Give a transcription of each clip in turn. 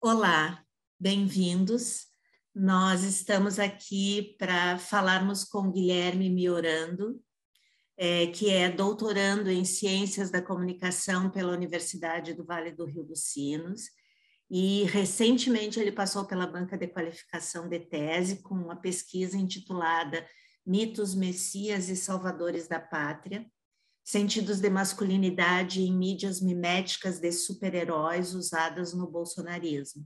Olá, bem-vindos. Nós estamos aqui para falarmos com Guilherme Miorando, que é doutorando em Ciências da Comunicação pela Universidade do Vale do Rio dos Sinos, e recentemente ele passou pela banca de qualificação de tese com uma pesquisa intitulada Mitos, Messias e Salvadores da Pátria, sentidos de masculinidade em mídias miméticas de super-heróis usadas no bolsonarismo.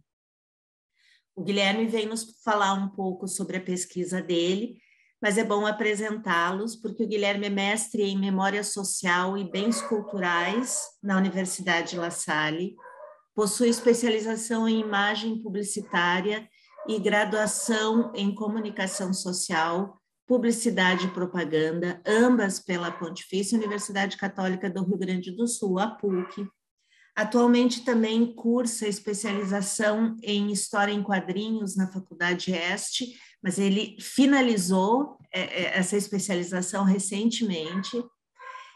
O Guilherme vem nos falar um pouco sobre a pesquisa dele, mas é bom apresentá-los, porque o Guilherme é mestre em Memória Social e Bens Culturais na Universidade La Salle, possui especialização em Imagem Publicitária e graduação em Comunicação Social, Publicidade e Propaganda, ambas pela Pontifícia Universidade Católica do Rio Grande do Sul, a PUC. Atualmente também cursa especialização em História em Quadrinhos na Faculdade Este, mas ele finalizou essa especialização recentemente.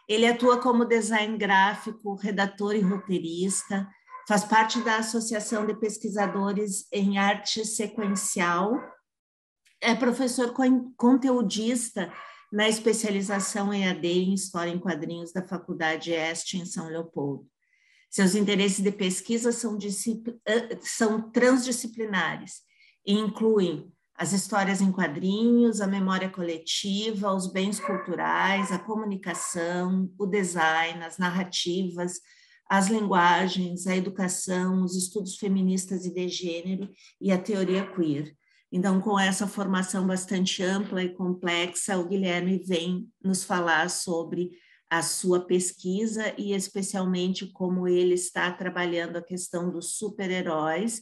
Ele atua como design gráfico, redator e roteirista, faz parte da Associação de Pesquisadores em Arte Sequencial, é professor conteudista na especialização EAD em História em Quadrinhos da Faculdade Este, em São Leopoldo. Seus interesses de pesquisa são transdisciplinares e incluem as histórias em quadrinhos, a memória coletiva, os bens culturais, a comunicação, o design, as narrativas, as linguagens, a educação, os estudos feministas e de gênero e a teoria queer. Então, com essa formação bastante ampla e complexa, o Guilherme vem nos falar sobre a sua pesquisa e especialmente como ele está trabalhando a questão dos super-heróis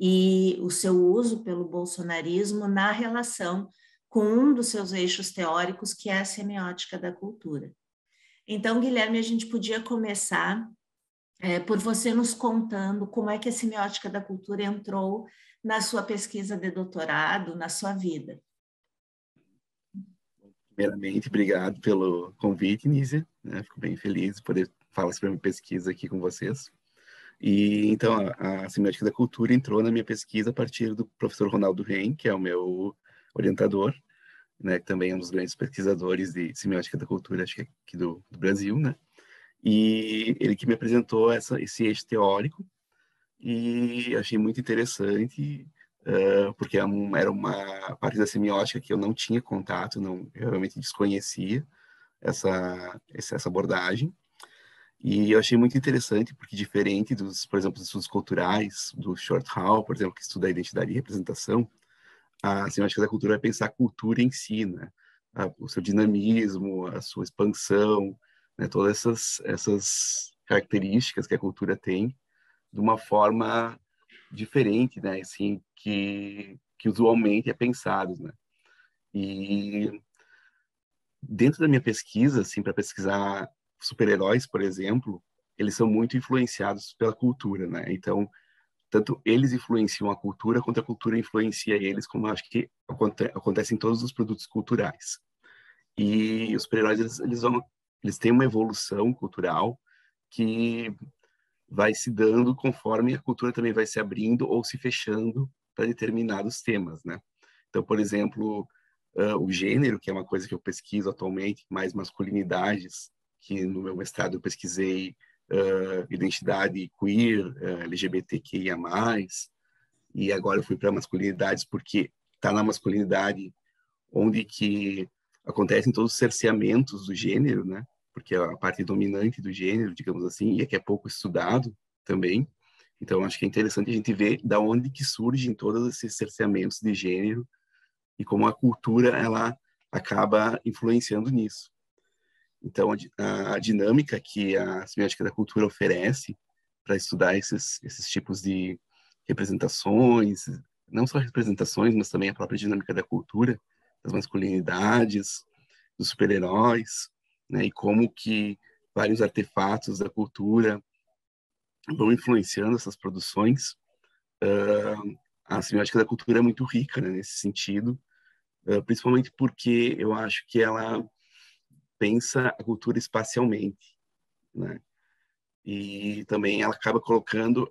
e o seu uso pelo bolsonarismo na relação com um dos seus eixos teóricos, que é a semiótica da cultura. Então, Guilherme, a gente podia começar por você nos contando como é que a semiótica da cultura entrou na sua pesquisa de doutorado, na sua vida. Primeiramente, obrigado pelo convite, Nízia. Fico bem feliz de poder falar sobre a minha pesquisa aqui com vocês. E então, a semiótica da cultura entrou na minha pesquisa a partir do professor Ronaldo Rein, que é o meu orientador, né, que também é um dos grandes pesquisadores de semiótica da cultura, acho que aqui do Brasil, né? E ele que me apresentou esse eixo teórico, e achei muito interessante, porque era uma parte da semiótica que eu não tinha contato, eu realmente desconhecia essa abordagem. E eu achei muito interessante, porque diferente por exemplo, dos estudos culturais, do Shorthall, por exemplo, que estuda a identidade e representação, a semiótica da cultura vai pensar a cultura em si, né? O seu dinamismo, a sua expansão, né? Todas essas características que a cultura tem, de uma forma diferente, né? Assim, que usualmente é pensado, né? E dentro da minha pesquisa, assim, para pesquisar super-heróis, por exemplo, eles são muito influenciados pela cultura, né? Então, tanto eles influenciam a cultura, quanto a cultura influencia eles, como eu acho que acontece em todos os produtos culturais. E os super-heróis, eles têm uma evolução cultural que vai se dando conforme a cultura também vai se abrindo ou se fechando para determinados temas, né? Então, por exemplo, o gênero, que é uma coisa que eu pesquiso atualmente, mais masculinidades, que no meu mestrado eu pesquisei identidade queer, LGBTQIA+, e agora eu fui para masculinidades porque está na masculinidade onde que acontecem todos os cerceamentos do gênero, né? Porque é a parte dominante do gênero, digamos assim, e é que é pouco estudado também. Então, acho que é interessante a gente ver da onde que surgem todos esses cerceamentos de gênero e como a cultura ela acaba influenciando nisso. Então, a dinâmica que a semiótica da cultura oferece para estudar esses tipos de representações, não só representações, mas também a própria dinâmica da cultura, das masculinidades, dos super-heróis, né, e como que vários artefatos da cultura vão influenciando essas produções. A semiótica da cultura é muito rica, né, nesse sentido, principalmente porque eu acho que ela pensa a cultura espacialmente, né? E também ela acaba colocando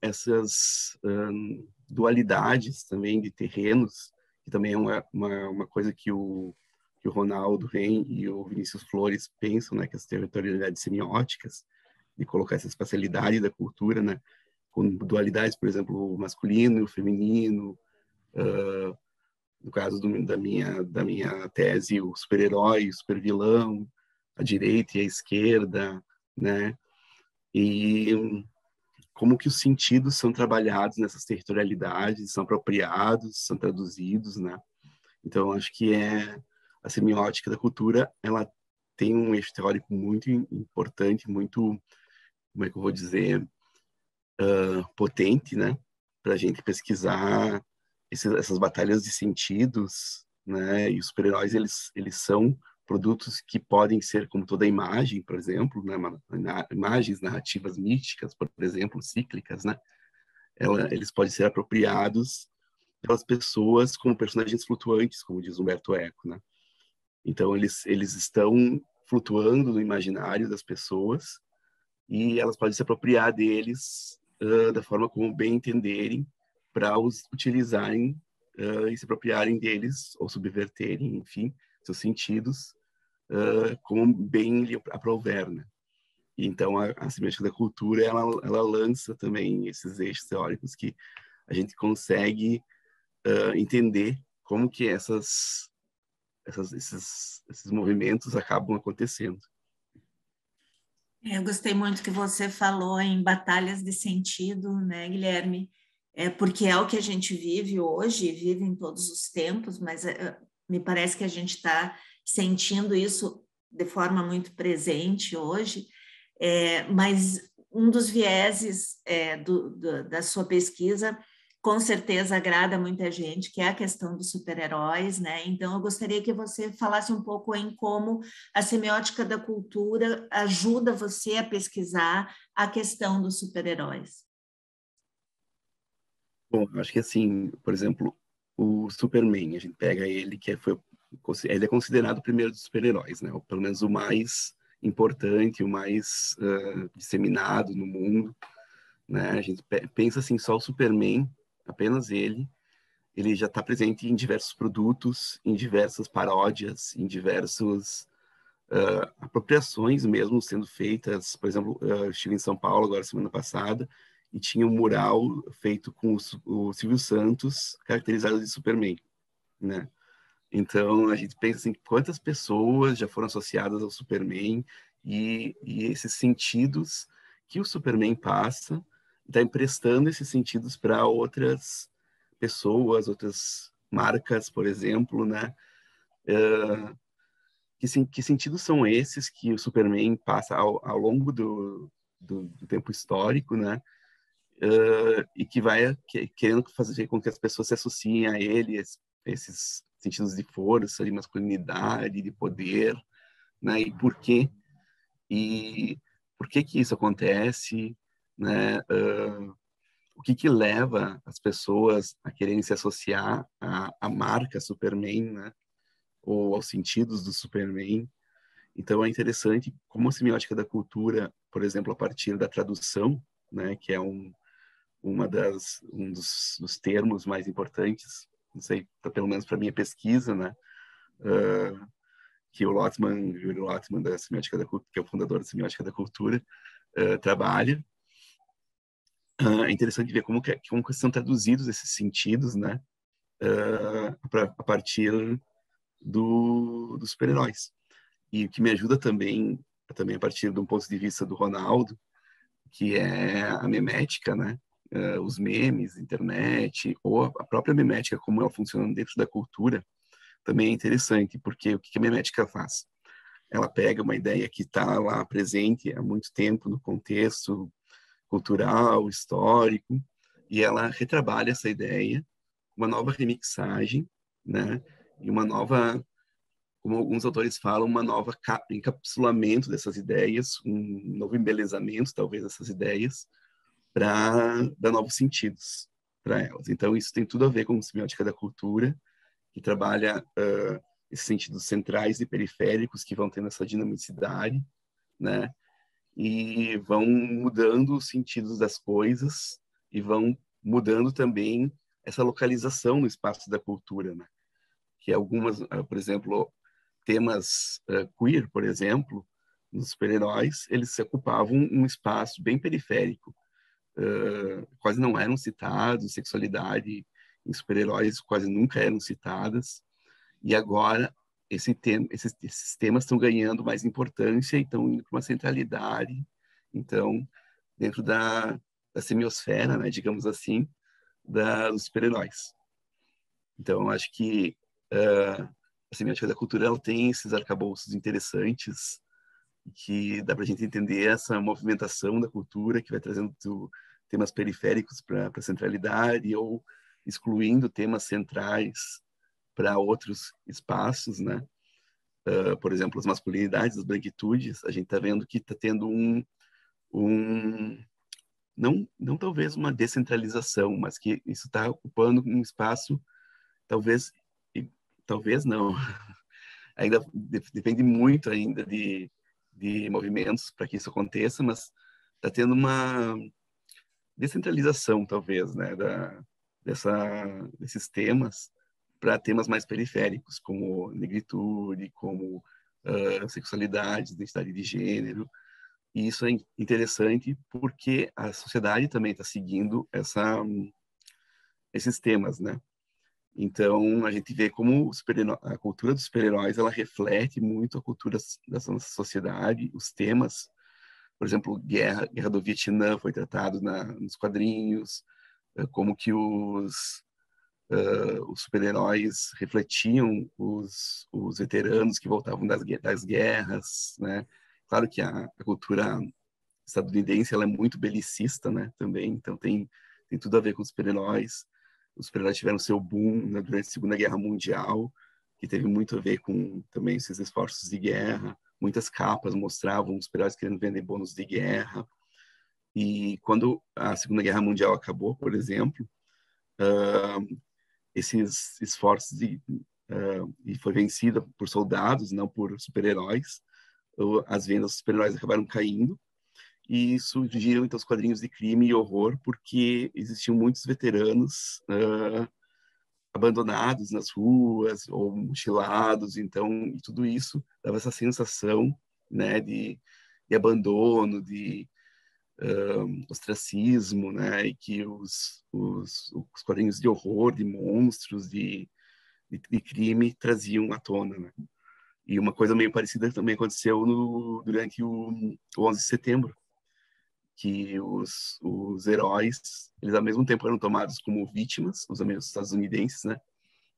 dualidades também de terrenos, que também é uma coisa que o Ronaldo Ren e o Vinícius Flores pensam, né, que as territorialidades semióticas, de colocar essa espacialidade da cultura, né, com dualidades, por exemplo, o masculino e o feminino, no caso da minha tese, o super-herói, o super-vilão, a direita e a esquerda, né, e como que os sentidos são trabalhados nessas territorialidades, são apropriados, são traduzidos, né? Então, acho que a semiótica da cultura, ela tem um eixo teórico muito importante, muito, como é que eu vou dizer, potente, né? Para a gente pesquisar essas batalhas de sentidos, né? E os super-heróis, eles são produtos que podem ser, como toda imagem, por exemplo, né? Imagens narrativas místicas, por exemplo, cíclicas, né? Eles podem ser apropriados pelas pessoas como personagens flutuantes, como diz Humberto Eco, né? Então, eles estão flutuando no imaginário das pessoas e elas podem se apropriar deles da forma como bem entenderem para os utilizarem e se apropriarem deles ou subverterem, enfim, seus sentidos como bem lhe aprouver, né? E então, a semiótica da cultura, ela lança também esses eixos teóricos que a gente consegue entender como que esses movimentos acabam acontecendo. Eu gostei muito que você falou em batalhas de sentido, né, Guilherme? Porque é o que a gente vive hoje, vive em todos os tempos, mas me parece que a gente está sentindo isso de forma muito presente hoje. Mas um dos vieses da sua pesquisa com certeza agrada muita gente, que é a questão dos super-heróis, né? Então, eu gostaria que você falasse um pouco em como a semiótica da cultura ajuda você a pesquisar a questão dos super-heróis. Bom, acho que assim, por exemplo, o Superman, a gente pega ele, ele é considerado o primeiro dos super-heróis, né? Ou pelo menos o mais importante, o mais disseminado no mundo, né? A gente pensa assim, só o Superman, apenas ele já está presente em diversos produtos, em diversas paródias, em diversas apropriações mesmo sendo feitas. Por exemplo, eu estive em São Paulo agora semana passada e tinha um mural feito com o Silvio Santos caracterizado de Superman, né? Então a gente pensa assim, quantas pessoas já foram associadas ao Superman e esses sentidos que o Superman passa, está emprestando esses sentidos para outras pessoas, outras marcas, por exemplo, né? Que sentidos são esses que o Superman passa ao longo do tempo histórico, né? E que vai querendo fazer com que as pessoas se associem a ele, esses sentidos de força, de masculinidade, de poder, né? E por quê? E por que que isso acontece, né? O que que leva as pessoas a quererem se associar à marca Superman, né? Ou aos sentidos do Superman? Então é interessante como a semiótica da cultura, por exemplo, a partir da tradução, né, que é um dos termos mais importantes, não sei, pelo menos para minha pesquisa, né, que o Júlio Lottman da semiótica da cultura, que é o fundador da semiótica da cultura, trabalha. É interessante ver como que são traduzidos esses sentidos, né, a partir dos super-heróis. E o que me ajuda também a partir de um ponto de vista do Ronaldo, que é a memética, né? Os memes, internet, ou a própria memética, como ela funciona dentro da cultura, também é interessante, porque o que a memética faz? Ela pega uma ideia que está lá presente há muito tempo no contexto cultural, histórico, e ela retrabalha essa ideia, uma nova remixagem, né? E uma nova, como alguns autores falam, uma nova encapsulamento dessas ideias, um novo embelezamento, talvez, dessas ideias, para dar novos sentidos para elas. Então, isso tem tudo a ver com a semiótica da cultura, que trabalha esses sentidos centrais e periféricos que vão tendo essa dinamicidade, né? E vão mudando os sentidos das coisas e vão mudando também essa localização no espaço da cultura, né? Que algumas, por exemplo, temas queer, por exemplo, nos super-heróis, eles se ocupavam um espaço bem periférico. Quase não eram citados, sexualidade em super-heróis quase nunca eram citadas. E agora esses temas estão ganhando mais importância e estão indo para uma centralidade. Então, dentro da semiosfera, né, digamos assim, dos super-heróis. Então, acho que a semiótica da cultura ela tem esses arcabouços interessantes que dá para a gente entender essa movimentação da cultura que vai trazendo temas periféricos para a centralidade ou excluindo temas centrais para outros espaços, né? Por exemplo, as masculinidades, as branquitudes, a gente está vendo que está tendo não talvez uma descentralização, mas que isso está ocupando um espaço, talvez, talvez não, ainda depende muito ainda de movimentos para que isso aconteça, mas está tendo uma descentralização, talvez, né, desses temas para temas mais periféricos, como negritude, como sexualidade, identidade de gênero. E isso é interessante porque a sociedade também está seguindo esses temas, né? Então, a gente vê como a cultura dos super-heróis, ela reflete muito a cultura da nossa sociedade, os temas. Por exemplo, guerra do Vietnã foi tratado nos quadrinhos, como que os super-heróis refletiam os veteranos que voltavam das guerras, né? Claro que a cultura estadunidense ela é muito belicista, né? Também, então tem tudo a ver com os super-heróis. Os super-heróis tiveram seu boom, né, durante a Segunda Guerra Mundial, que teve muito a ver com também esses esforços de guerra. Muitas capas mostravam os super-heróis querendo vender bônus de guerra. E quando a Segunda Guerra Mundial acabou, por exemplo, esses esforços e foi vencida por soldados, não por super-heróis, as vendas dos super-heróis acabaram caindo e surgiram então os quadrinhos de crime e horror porque existiam muitos veteranos abandonados nas ruas ou mutilados, então e tudo isso dava essa sensação, né, de abandono, de ostracismo, né, e que os quadrinhos de horror, de monstros, de crime traziam à tona, né? E uma coisa meio parecida também aconteceu durante o 11 de setembro, que os heróis, eles ao mesmo tempo eram tomados como vítimas, os estadunidenses, né?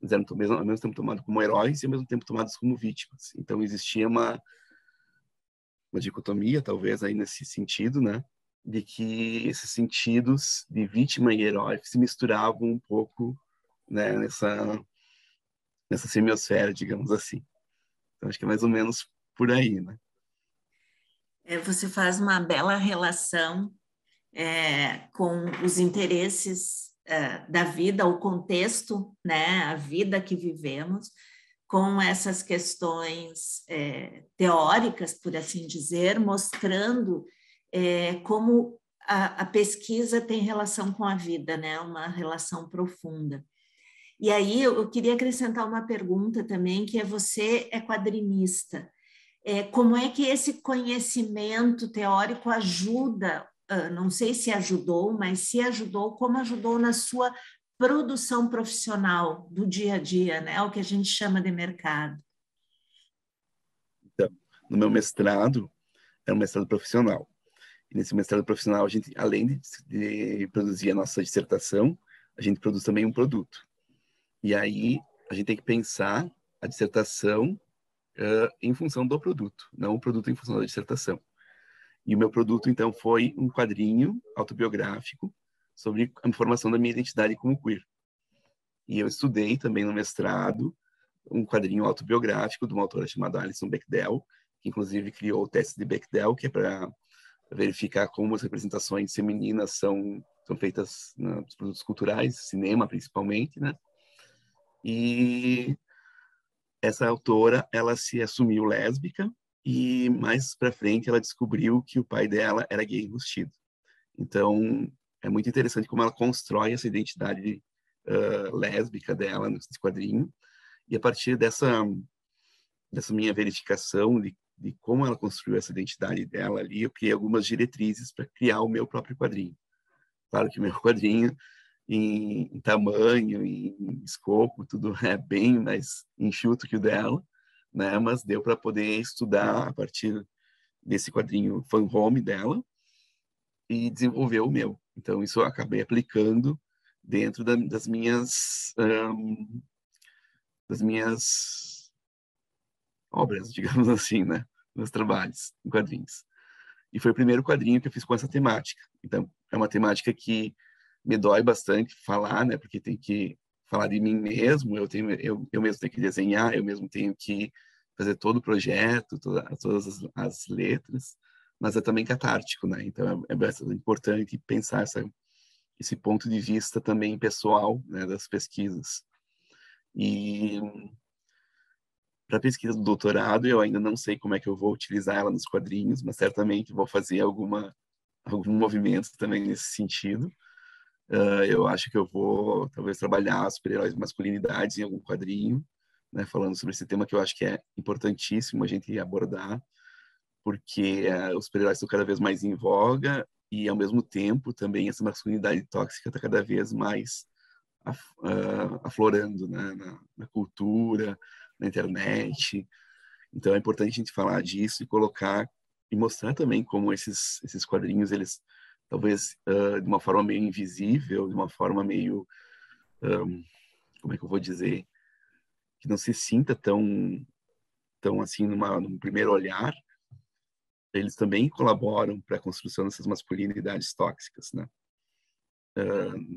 Eles eram ao mesmo tempo tomados como heróis e ao mesmo tempo tomados como vítimas. Então existia uma dicotomia, talvez, aí nesse sentido, né? De que esses sentidos de vítima e herói se misturavam um pouco, né? Nessa semiosfera, digamos assim. Então, acho que é mais ou menos por aí, né? Você faz uma bela relação com os interesses da vida, o contexto, né, a vida que vivemos, com essas questões teóricas, por assim dizer, mostrando como a pesquisa tem relação com a vida, né, uma relação profunda. E aí eu queria acrescentar uma pergunta também, que você é quadrinista. Como é que esse conhecimento teórico ajuda, não sei se ajudou, mas se ajudou, como ajudou na sua produção profissional do dia a dia, né? O que a gente chama de mercado. Então, no meu mestrado, é um mestrado profissional. E nesse mestrado profissional, a gente, além de produzir a nossa dissertação, a gente produz também um produto. E aí, a gente tem que pensar a dissertação em função do produto, não o produto em função da dissertação. E o meu produto, então, foi um quadrinho autobiográfico sobre a formação da minha identidade como queer. E eu estudei também no mestrado um quadrinho autobiográfico de uma autora chamada Alison Bechdel, que inclusive criou o teste de Bechdel, que é para verificar como as representações femininas são feitas nos produtos culturais, cinema principalmente, né? E essa autora, ela se assumiu lésbica e mais para frente ela descobriu que o pai dela era gay enrustido. Então, é muito interessante como ela constrói essa identidade lésbica dela nesse quadrinho. E a partir dessa minha verificação de como ela construiu essa identidade dela ali, eu criei algumas diretrizes para criar o meu próprio quadrinho. Claro que o meu quadrinho, em tamanho, em escopo, tudo é bem mais enxuto que o dela, né? Mas deu para poder estudar a partir desse quadrinho fan home dela e desenvolver o meu. Então, isso eu acabei aplicando dentro das minhas obras, digamos assim, né? Meus trabalhos em quadrinhos. E foi o primeiro quadrinho que eu fiz com essa temática. Então, é uma temática que me dói bastante falar, né? Porque tem que falar de mim mesmo, eu mesmo tenho que desenhar, eu mesmo tenho que fazer todo o projeto, todas as letras, mas é também catártico, né? Então, é bastante importante pensar esse ponto de vista também pessoal, né, das pesquisas. E para a pesquisa do doutorado, eu ainda não sei como é que eu vou utilizar ela nos quadrinhos, mas certamente vou fazer algum movimento também nesse sentido. Eu acho que eu vou, talvez, trabalhar super-heróis e masculinidades em algum quadrinho, né, falando sobre esse tema que eu acho que é importantíssimo a gente abordar, porque os super-heróis estão cada vez mais em voga e, ao mesmo tempo, também essa masculinidade tóxica está cada vez mais aflorando, né, na cultura, na internet. Então é importante a gente falar disso e colocar e mostrar também como esses quadrinhos, eles talvez de uma forma meio invisível, de uma forma meio, como é que eu vou dizer, que não se sinta tão assim num primeiro olhar, eles também colaboram para a construção dessas masculinidades tóxicas, né?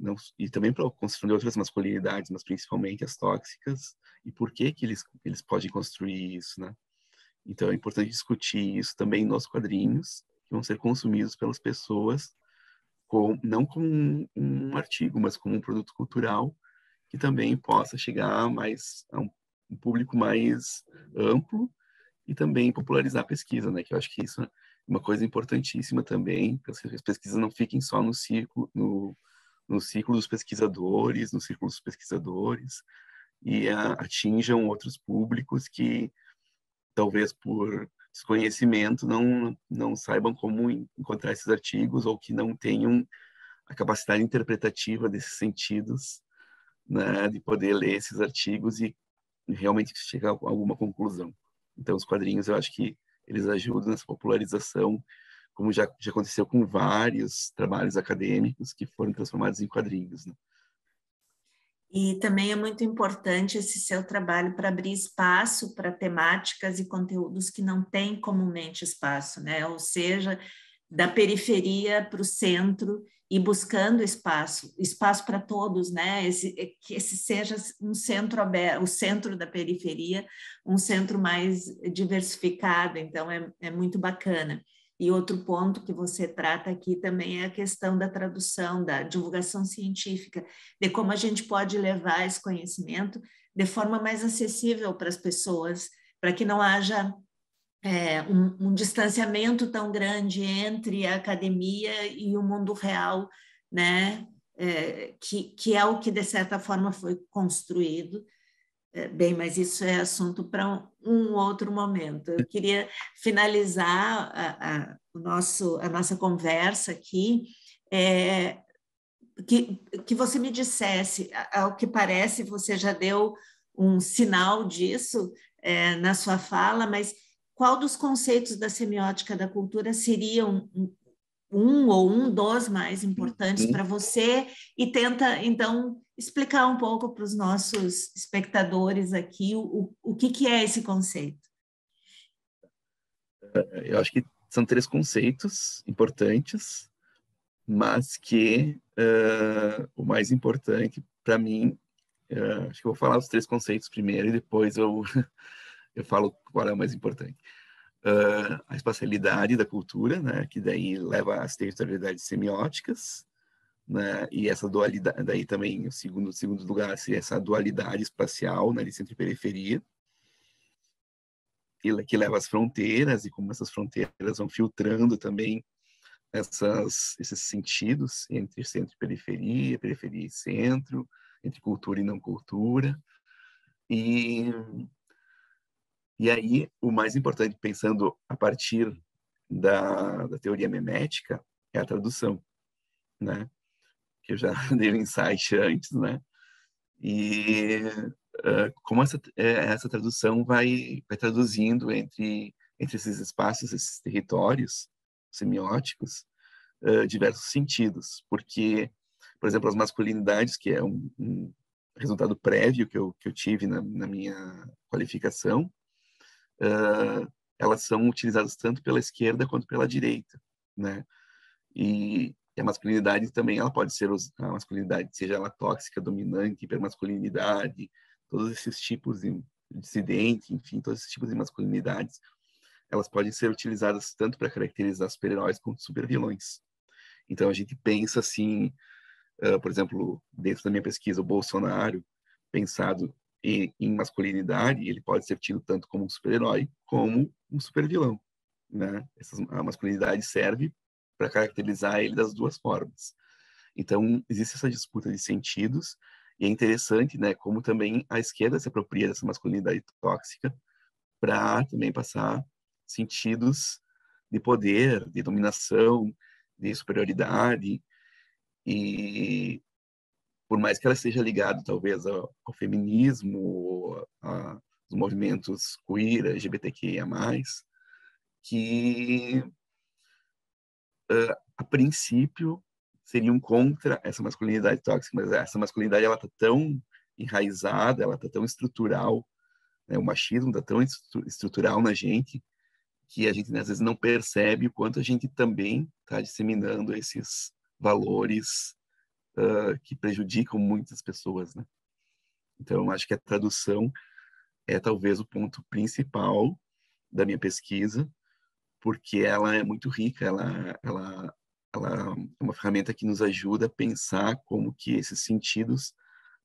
Não, e também para a construção de outras masculinidades, mas principalmente as tóxicas, e por que eles podem construir isso, né? Então é importante discutir isso também nos quadrinhos, que vão ser consumidos pelas pessoas, não como um artigo, mas como um produto cultural, que também possa chegar mais a um público mais amplo e também popularizar a pesquisa, né? Que eu acho que isso é uma coisa importantíssima também, para que as pesquisas não fiquem só no ciclo dos pesquisadores, no círculo dos pesquisadores, e atinjam outros públicos que talvez por desconhecimento não saibam como encontrar esses artigos ou que não tenham a capacidade interpretativa desses sentidos, né, de poder ler esses artigos e realmente chegar a alguma conclusão. Então, os quadrinhos, eu acho que eles ajudam nessa popularização, como já aconteceu com vários trabalhos acadêmicos que foram transformados em quadrinhos, né? E também é muito importante esse seu trabalho para abrir espaço para temáticas e conteúdos que não têm comumente espaço, né? Ou seja, da periferia para o centro e buscando espaço para todos, né? Que esse seja um centro aberto, o centro da periferia, um centro mais diversificado, então é muito bacana. E outro ponto que você trata aqui também é a questão da tradução, da divulgação científica, de como a gente pode levar esse conhecimento de forma mais acessível para as pessoas, para que não haja um distanciamento tão grande entre a academia e o mundo real, né? Que é o que, de certa forma, foi construído. Bem, mas isso é assunto para um outro momento. Eu queria finalizar a nossa conversa aqui, que você me dissesse, ao que parece, você já deu um sinal disso na sua fala, mas qual dos conceitos da semiótica da cultura seria um dos mais importantes para você? E tenta, então, explicar um pouco para os nossos espectadores aqui o que é esse conceito. Eu acho que são 3 conceitos importantes, mas que o mais importante para mim, acho que eu vou falar os 3 conceitos primeiro e depois eu falo qual é o mais importante. A espacialidade da cultura, né, que daí leva às territorialidades semióticas, né, e essa dualidade, daí também o segundo lugar seria essa dualidade espacial, né, de centro e periferia, que leva às fronteiras e como essas fronteiras vão filtrando também esses sentidos entre centro e periferia, periferia e centro, entre cultura e não cultura. E aí, o mais importante, pensando a partir da teoria memética, é a tradução, né? Que eu já dei um insight antes, né? E como essa tradução vai traduzindo entre esses espaços, esses territórios semióticos, diversos sentidos. Porque, por exemplo, as masculinidades, que é um resultado prévio que eu tive na minha qualificação, elas são utilizadas tanto pela esquerda quanto pela direita, né? E a masculinidade também, ela pode ser a masculinidade, seja ela tóxica, dominante, hipermasculinidade, todos esses tipos de dissidente, enfim, todos esses tipos de masculinidades, elas podem ser utilizadas tanto para caracterizar super-heróis quanto super-vilões. Então a gente pensa assim, por exemplo, dentro da minha pesquisa, o Bolsonaro, pensado em masculinidade, ele pode ser tido tanto como um super-herói como um super-vilão, né? A masculinidade serve para caracterizar ele das duas formas. Então, existe essa disputa de sentidos, e é interessante, né, como também a esquerda se apropria dessa masculinidade tóxica para também passar sentidos de poder, de dominação, de superioridade, e por mais que ela esteja ligada, talvez, ao feminismo, aos movimentos queer, LGBTQIA+, que, a princípio, seriam contra essa masculinidade tóxica, mas essa masculinidade ela está tão enraizada, ela está tão estrutural, né? O machismo está tão estrutural na gente, que a gente, né, às vezes, não percebe o quanto a gente também está disseminando esses valores que prejudicam muitas pessoas, né? Então, acho que a tradução é talvez o ponto principal da minha pesquisa, porque ela é muito rica, ela é uma ferramenta que nos ajuda a pensar como que esses sentidos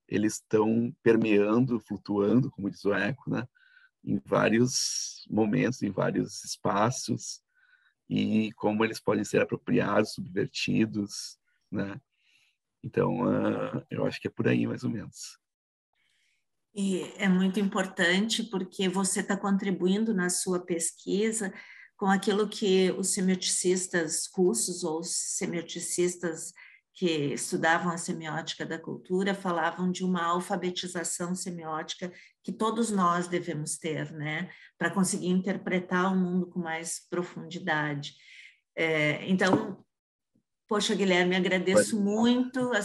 eles estão permeando, flutuando, como diz o Eco, né? Em vários momentos, em vários espaços, e como eles podem ser apropriados, subvertidos, né? Então, eu acho que é por aí, mais ou menos. E é muito importante porque você está contribuindo na sua pesquisa com aquilo que os semioticistas russos ou os semioticistas que estudavam a semiótica da cultura falavam de uma alfabetização semiótica que todos nós devemos ter, né, para conseguir interpretar o mundo com mais profundidade. Então, poxa, Guilherme, agradeço muito a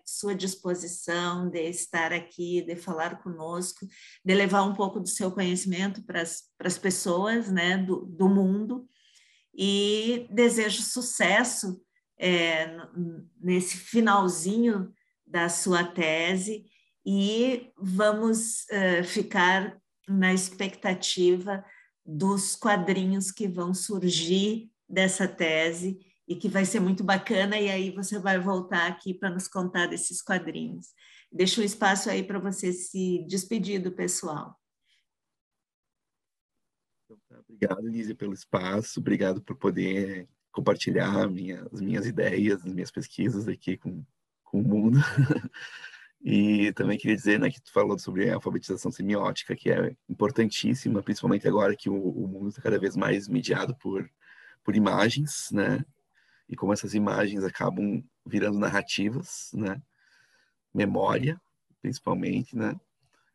sua disposição de estar aqui, de falar conosco, de levar um pouco do seu conhecimento para as pessoas, né, do mundo, e desejo sucesso nesse finalzinho da sua tese, e vamos ficar na expectativa dos quadrinhos que vão surgir dessa tese e que vai ser muito bacana, e aí você vai voltar aqui para nos contar desses quadrinhos. Deixo um espaço aí para você se despedir do pessoal. Então, tá, obrigado, Lígia, pelo espaço, obrigado por poder compartilhar as minhas ideias, as minhas pesquisas aqui com o mundo. E também queria dizer, né, que tu falou sobre a alfabetização semiótica, que é importantíssima, principalmente agora que o mundo está cada vez mais mediado por imagens, né? E como essas imagens acabam virando narrativas, né? Memória, principalmente, né?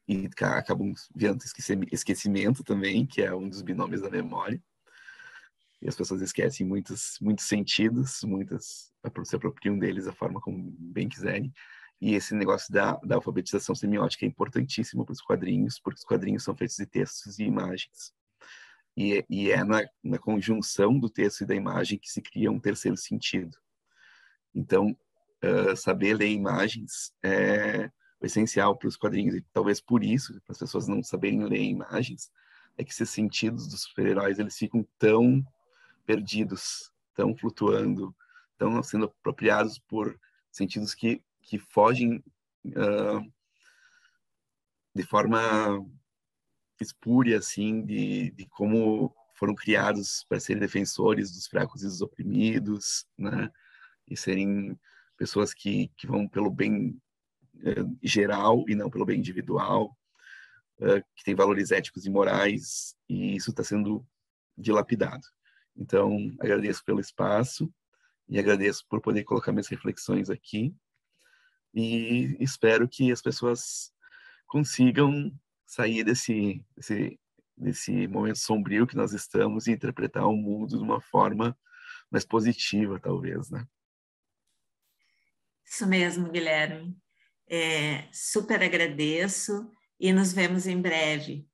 E acabam virando esquecimento também, que é um dos binômios da memória. E as pessoas esquecem muitos sentidos, muitas se apropriam deles da forma como bem quiserem. E esse negócio da alfabetização semiótica é importantíssimo para os quadrinhos, porque os quadrinhos são feitos de textos e imagens. E é na conjunção do texto e da imagem que se cria um terceiro sentido. Então, saber ler imagens é o essencial para os quadrinhos. E talvez por isso, para as pessoas não saberem ler imagens, é que esses sentidos dos super-heróis eles ficam tão perdidos, tão flutuando, tão sendo apropriados por sentidos que fogem de forma espúria, assim, de como foram criados para serem defensores dos fracos e dos oprimidos, né? E serem pessoas que vão pelo bem geral e não pelo bem individual, que tem valores éticos e morais, e isso está sendo dilapidado. Então, agradeço pelo espaço e agradeço por poder colocar minhas reflexões aqui, e espero que as pessoas consigam sair desse momento sombrio que nós estamos e interpretar o mundo de uma forma mais positiva, talvez, né? Isso mesmo, Guilherme. Super agradeço e nos vemos em breve.